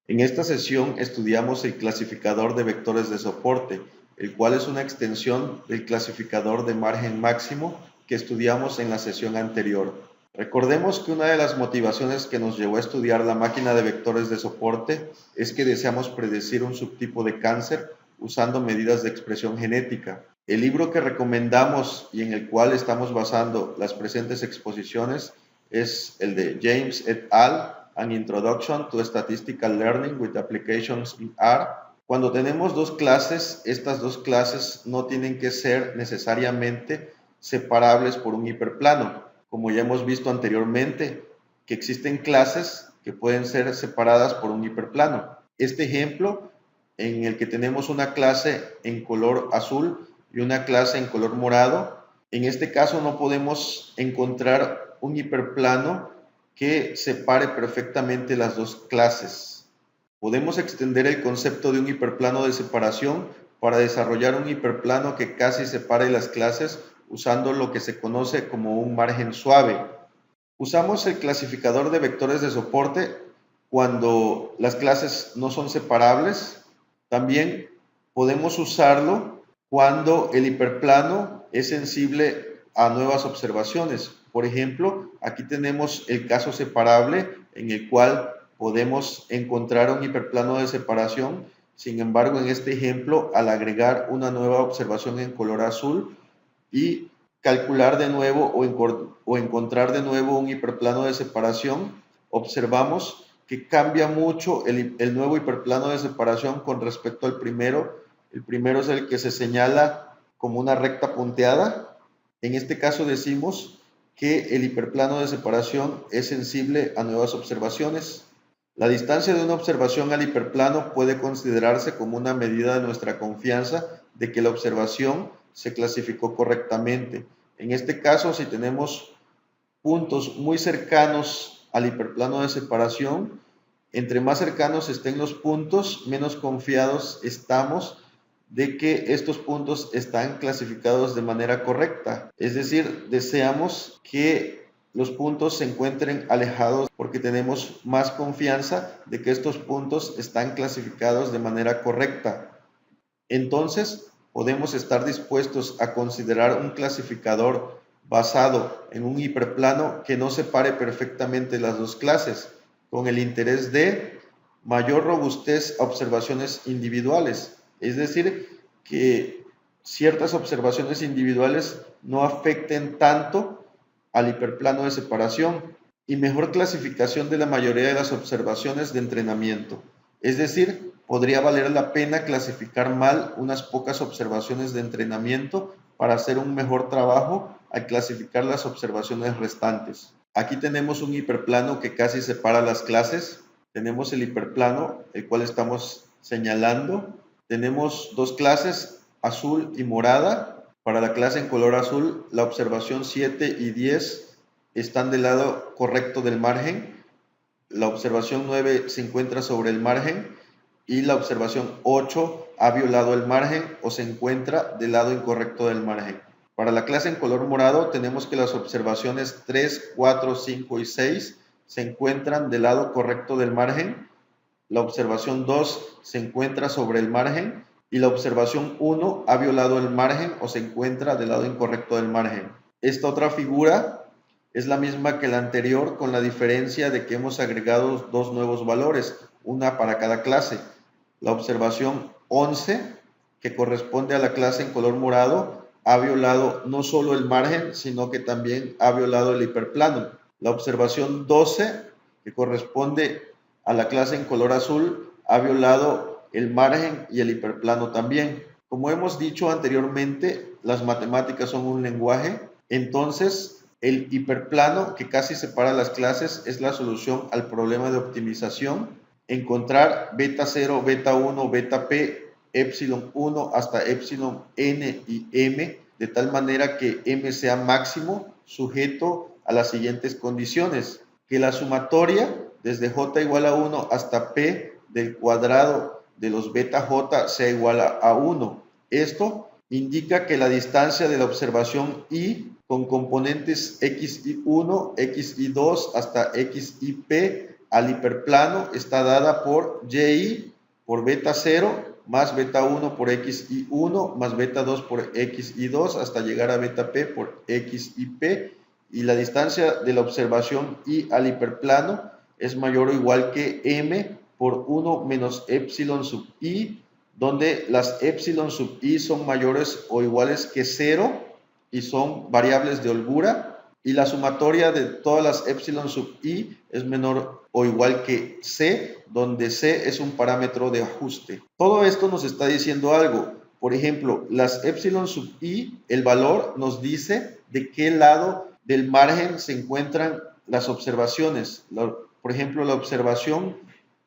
En esta sesión estudiamos el clasificador de vectores de soporte, el cual es una extensión del clasificador de margen máximo que estudiamos en la sesión anterior. Recordemos que una de las motivaciones que nos llevó a estudiar la máquina de vectores de soporte es que deseamos predecir un subtipo de cáncer usando medidas de expresión genética. El libro que recomendamos y en el cual estamos basando las presentes exposiciones es el de James et al. An Introduction to Statistical Learning with Applications in R. Cuando tenemos dos clases, estas dos clases no tienen que ser necesariamente separables por un hiperplano. Como ya hemos visto anteriormente, que existen clases que pueden ser separadas por un hiperplano. Este ejemplo, en el que tenemos una clase en color azul y una clase en color morado, en este caso no podemos encontrar un hiperplano que separe perfectamente las dos clases. Podemos extender el concepto de un hiperplano de separación para desarrollar un hiperplano que casi separe las clases usando lo que se conoce como un margen suave. Usamos el clasificador de vectores de soporte cuando las clases no son separables. También podemos usarlo cuando el hiperplano es sensible a nuevas observaciones. Por ejemplo, aquí tenemos el caso separable en el cual podemos encontrar un hiperplano de separación. Sin embargo, en este ejemplo, al agregar una nueva observación en color azul y calcular de nuevo o encontrar de nuevo un hiperplano de separación, observamos que cambia mucho el nuevo hiperplano de separación con respecto al primero. El primero es el que se señala como una recta punteada. En este caso decimos que el hiperplano de separación es sensible a nuevas observaciones. La distancia de una observación al hiperplano puede considerarse como una medida de nuestra confianza de que la observación se clasificó correctamente. En este caso, si tenemos puntos muy cercanos al hiperplano de separación, entre más cercanos estén los puntos, menos confiados estamos de que estos puntos están clasificados de manera correcta. Es decir, deseamos que los puntos se encuentren alejados porque tenemos más confianza de que estos puntos están clasificados de manera correcta. Entonces, podemos estar dispuestos a considerar un clasificador basado en un hiperplano que no separe perfectamente las dos clases, con el interés de mayor robustez a observaciones individuales. Es decir, que ciertas observaciones individuales no afecten tanto al hiperplano de separación y mejor clasificación de la mayoría de las observaciones de entrenamiento. Es decir, podría valer la pena clasificar mal unas pocas observaciones de entrenamiento para hacer un mejor trabajo al clasificar las observaciones restantes. Aquí tenemos un hiperplano que casi separa las clases. Tenemos el hiperplano, el cual estamos señalando. Tenemos dos clases, azul y morada. Para la clase en color azul, la observación 7 y 10 están del lado correcto del margen. La observación 9 se encuentra sobre el margen y la observación 8 ha violado el margen o se encuentra del lado incorrecto del margen. Para la clase en color morado tenemos que las observaciones 3, 4, 5 y 6 se encuentran del lado correcto del margen, la observación 2 se encuentra sobre el margen y la observación 1 ha violado el margen o se encuentra del lado incorrecto del margen. Esta otra figura es la misma que la anterior, con la diferencia de que hemos agregado dos nuevos valores, una para cada clase. La observación 11, que corresponde a la clase en color morado, ha violado no solo el margen, sino que también ha violado el hiperplano. La observación 12, que corresponde a la clase en color azul, ha violado el margen y el hiperplano también. Como hemos dicho anteriormente, las matemáticas son un lenguaje, entonces el hiperplano que casi separa las clases es la solución al problema de optimización. Encontrar beta 0, beta 1, beta p, epsilon 1 hasta epsilon n y m, de tal manera que m sea máximo sujeto a las siguientes condiciones. Que la sumatoria desde j igual a 1 hasta p del cuadrado de los beta j sea igual a 1. Esto indica que la distancia de la observación I con componentes xi1, xi2 hasta xip al hiperplano está dada por y por beta 0 más beta 1 por xi1 más beta 2 por xi2 hasta llegar a beta p por xip, y la distancia de la observación i al hiperplano es mayor o igual que m por 1 menos epsilon sub i, donde las epsilon sub i son mayores o iguales que 0 y son variables de holgura, y la sumatoria de todas las epsilon sub i es menor o igual que c, donde c es un parámetro de ajuste. Todo esto nos está diciendo algo. Por ejemplo, las epsilon sub i, el valor nos dice de qué lado del margen se encuentran las observaciones. Por ejemplo, la observación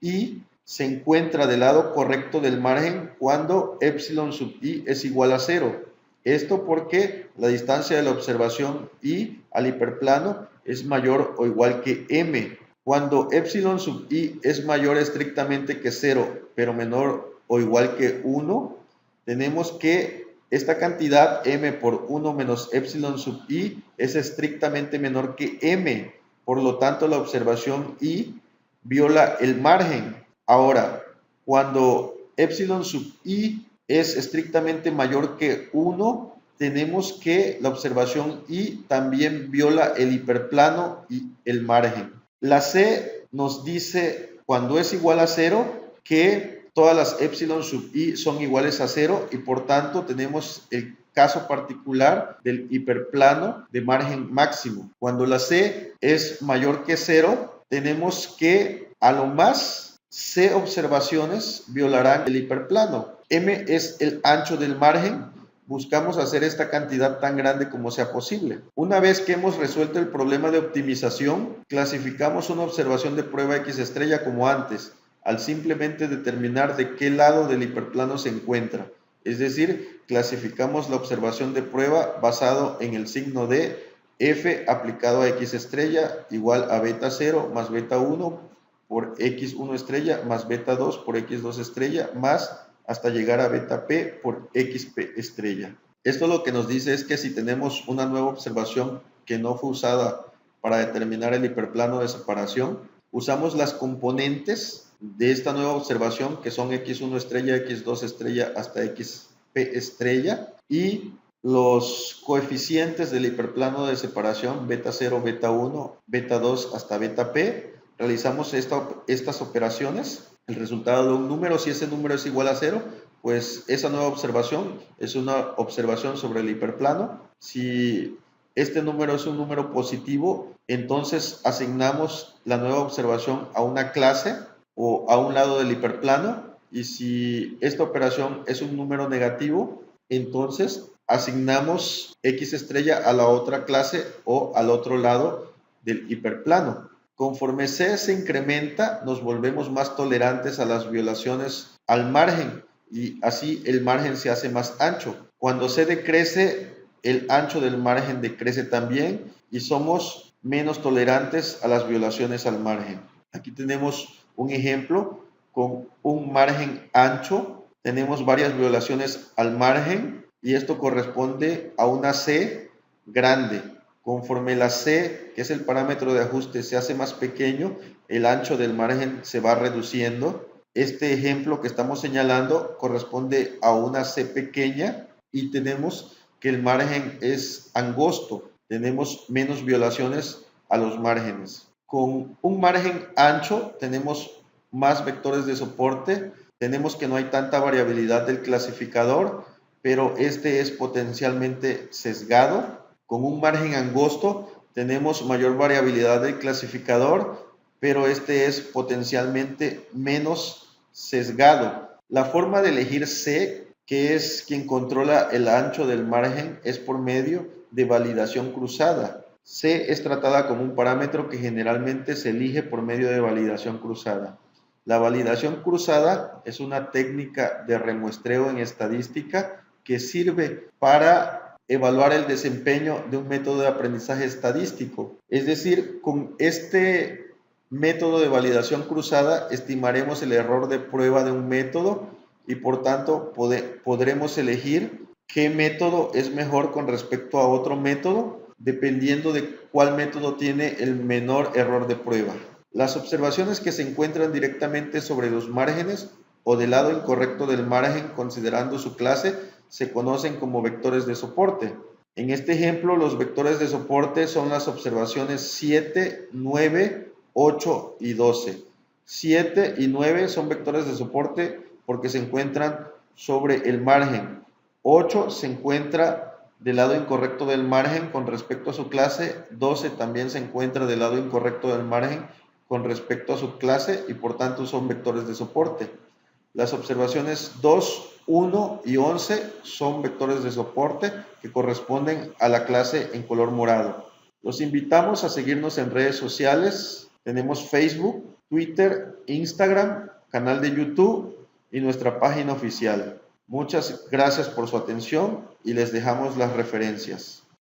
i se encuentra del lado correcto del margen cuando epsilon sub i es igual a 0. Esto porque la distancia de la observación i al hiperplano es mayor o igual que m. Cuando epsilon sub i es mayor estrictamente que 0, pero menor o igual que 1, tenemos que esta cantidad m por 1 menos epsilon sub i es estrictamente menor que m. Por lo tanto, la observación i viola el margen. Ahora, cuando epsilon sub i es estrictamente mayor que 1, tenemos que la observación i también viola el hiperplano y el margen. La c nos dice, cuando es igual a 0, que todas las epsilon sub i son iguales a 0 y por tanto tenemos el caso particular del hiperplano de margen máximo. Cuando la c es mayor que 0, tenemos que a lo más c observaciones violarán el hiperplano. M es el ancho del margen. Buscamos hacer esta cantidad tan grande como sea posible. Una vez que hemos resuelto el problema de optimización, clasificamos una observación de prueba X estrella como antes, al simplemente determinar de qué lado del hiperplano se encuentra. Es decir, clasificamos la observación de prueba basado en el signo de f aplicado a X estrella igual a beta 0 más beta 1 por x1 estrella más beta 2 por x2 estrella más hasta llegar a beta p por xp estrella. Esto lo que nos dice es que si tenemos una nueva observación que no fue usada para determinar el hiperplano de separación, usamos las componentes de esta nueva observación, que son x1 estrella, x2 estrella hasta xp estrella, y los coeficientes del hiperplano de separación, beta 0, beta 1, beta 2 hasta beta p. Realizamos estas operaciones, el resultado de un número, si ese número es igual a 0, pues esa nueva observación es una observación sobre el hiperplano. Si este número es un número positivo, entonces asignamos la nueva observación a una clase o a un lado del hiperplano, y si esta operación es un número negativo, entonces asignamos X estrella a la otra clase o al otro lado del hiperplano. Conforme C se incrementa, nos volvemos más tolerantes a las violaciones al margen y así el margen se hace más ancho. Cuando C decrece, el ancho del margen decrece también y somos menos tolerantes a las violaciones al margen. Aquí tenemos un ejemplo con un margen ancho. Tenemos varias violaciones al margen y esto corresponde a una C grande. Conforme la C, que es el parámetro de ajuste, se hace más pequeño, el ancho del margen se va reduciendo. Este ejemplo que estamos señalando corresponde a una C pequeña y tenemos que el margen es angosto. Tenemos menos violaciones a los márgenes. Con un margen ancho tenemos más vectores de soporte. Tenemos que no hay tanta variabilidad del clasificador, pero este es potencialmente sesgado. Con un margen angosto tenemos mayor variabilidad del clasificador, pero este es potencialmente menos sesgado. La forma de elegir C, que es quien controla el ancho del margen, es por medio de validación cruzada. C es tratada como un parámetro que generalmente se elige por medio de validación cruzada. La validación cruzada es una técnica de remuestreo en estadística que sirve para evaluar el desempeño de un método de aprendizaje estadístico. Es decir, con este método de validación cruzada estimaremos el error de prueba de un método y por tanto podremos elegir qué método es mejor con respecto a otro método dependiendo de cuál método tiene el menor error de prueba. Las observaciones que se encuentran directamente sobre los márgenes o del lado incorrecto del margen considerando su clase se conocen como vectores de soporte. En este ejemplo, los vectores de soporte son las observaciones 7, 9, 8 y 12. 7 y 9 son vectores de soporte porque se encuentran sobre el margen. 8 se encuentra del lado incorrecto del margen con respecto a su clase. 12 también se encuentra del lado incorrecto del margen con respecto a su clase y por tanto son vectores de soporte. Las observaciones 2, 1 y 11 son vectores de soporte que corresponden a la clase en color morado. Los invitamos a seguirnos en redes sociales. Tenemos Facebook, Twitter, Instagram, canal de YouTube y nuestra página oficial. Muchas gracias por su atención y les dejamos las referencias.